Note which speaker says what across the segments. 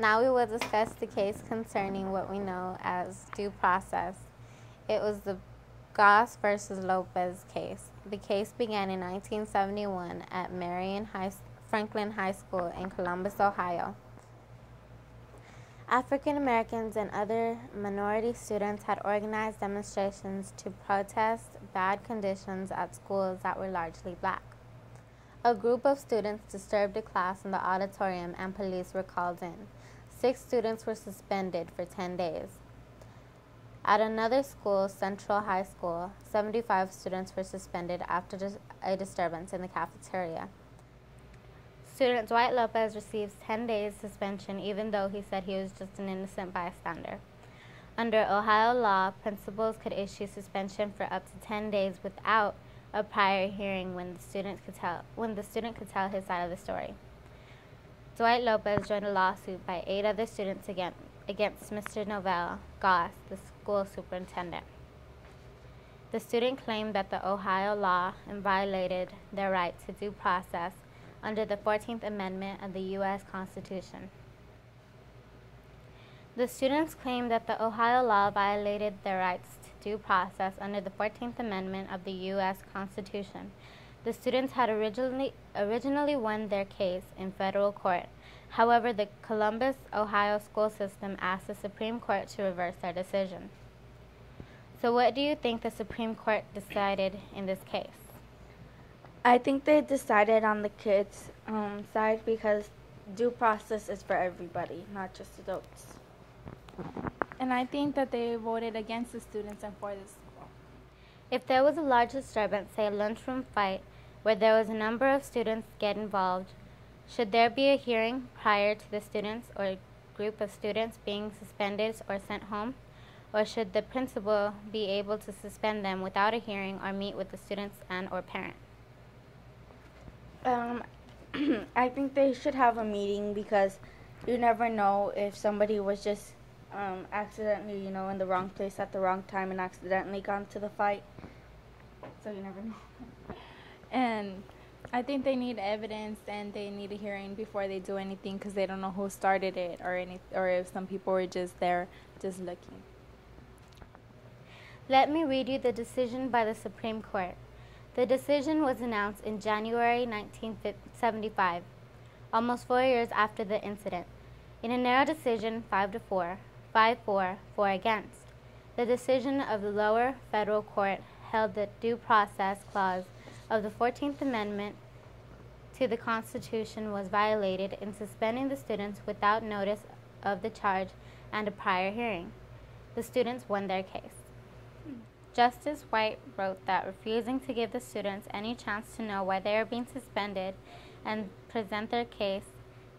Speaker 1: Now we will discuss the case concerning what we know as due process. It was the Goss versus Lopez case. The case began in 1971 at Franklin High School in Columbus, Ohio. African Americans and other minority students had organized demonstrations to protest bad conditions at schools that were largely black. A group of students disturbed a class in the auditorium and police were called in. 6 students were suspended for 10 days. At another school, Central High School, 75 students were suspended after a disturbance in the cafeteria. Student Dwight Lopez receives 10 days suspension even though he said he was just an innocent bystander. Under Ohio law, principals could issue suspension for up to 10 days without a prior hearing when the student could tell his side of the story. Dwight Lopez joined a lawsuit by 8 other students against Mr. Novell Goss, the school superintendent. The student claimed that the Ohio law violated their right to due process under the 14th Amendment of the U.S. Constitution. The students claimed that the Ohio law violated their rights to due process under the 14th Amendment of the U.S. Constitution. The students had originally won their case in federal court. However, the Columbus, Ohio school system asked the Supreme Court to reverse their decision. So what do you think the Supreme Court decided in this case?
Speaker 2: I think they decided on the kids' side because due process is for everybody, not just adults.
Speaker 3: And I think that they voted against the students and for the school.
Speaker 1: If there was a large disturbance, say a lunchroom fight, where there was a number of students get involved, should there be a hearing prior to the students or a group of students being suspended or sent home? Or should the principal be able to suspend them without a hearing or meet with the students and or parent?
Speaker 2: I think they should have a meeting because you never know if somebody was just accidentally, in the wrong place at the wrong time and accidentally got into the fight. So you never know.
Speaker 3: And I think they need evidence and they need a hearing before they do anything because they don't know who started it or if some people were just there just looking.
Speaker 1: Let me read you the decision by the Supreme Court. The decision was announced in January 1975, almost 4 years after the incident. In a narrow decision, 5-4, 5-4, 4 against. The decision of the lower federal court held the due process clause of the 14th Amendment to the Constitution was violated in suspending the students without notice of the charge and a prior hearing. The students won their case. Justice White wrote that refusing to give the students any chance to know why they are being suspended and present their case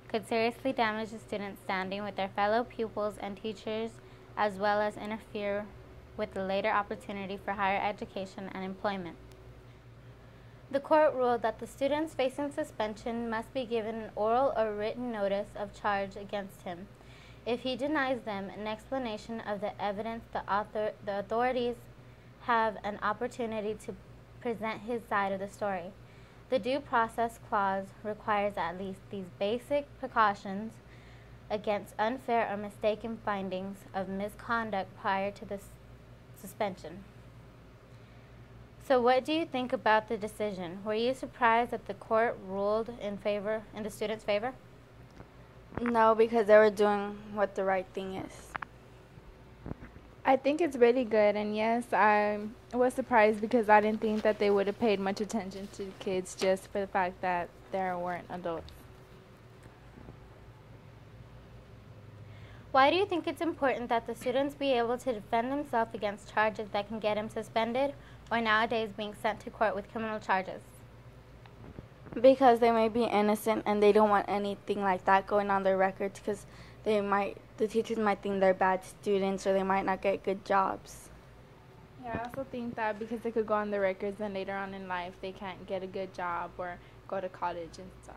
Speaker 1: could seriously damage the students' standing with their fellow pupils and teachers, as well as interfere with the later opportunity for higher education and employment. The court ruled that the students facing suspension must be given an oral or written notice of charge against him. If he denies them an explanation of the evidence, the authorities have an opportunity to present his side of the story. The due process clause requires at least these basic precautions against unfair or mistaken findings of misconduct prior to the suspension. So what do you think about the decision? Were you surprised that the court ruled in the students' favor?
Speaker 2: No, because they were doing what the right thing is.
Speaker 3: I think it's really good, and yes, I was surprised because I didn't think that they would have paid much attention to the kids just for the fact that there weren't adults.
Speaker 1: Why do you think it's important that the students be able to defend themselves against charges that can get them suspended or nowadays being sent to court with criminal charges?
Speaker 2: Because they may be innocent and they don't want anything like that going on their records because the teachers might think they're bad students or they might not get good jobs.
Speaker 3: Yeah, I also think that because they could go on the records and later on in life they can't get a good job or go to college and stuff.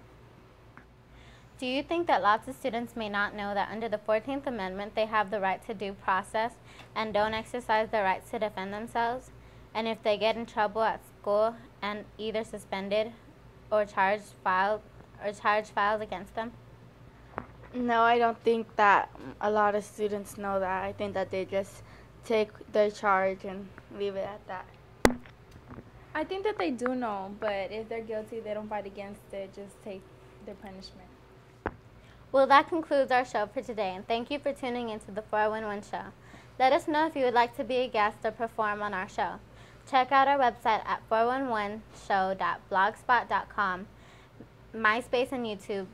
Speaker 1: Do you think that lots of students may not know that under the 14th Amendment they have the right to due process and don't exercise their rights to defend themselves? And if they get in trouble at school and either suspended or charge filed against them?
Speaker 2: No, I don't think that a lot of students know that. I think that they just take their charge and leave it at that.
Speaker 3: I think that they do know, but if they're guilty, they don't fight against it, just take their punishment.
Speaker 1: Well, that concludes our show for today, and thank you for tuning into the 411 show. Let us know if you would like to be a guest or perform on our show. Check out our website at 411show.blogspot.com, MySpace, and YouTube.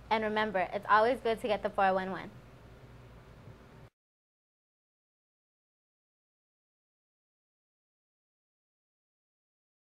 Speaker 1: And remember, it's always good to get the 411.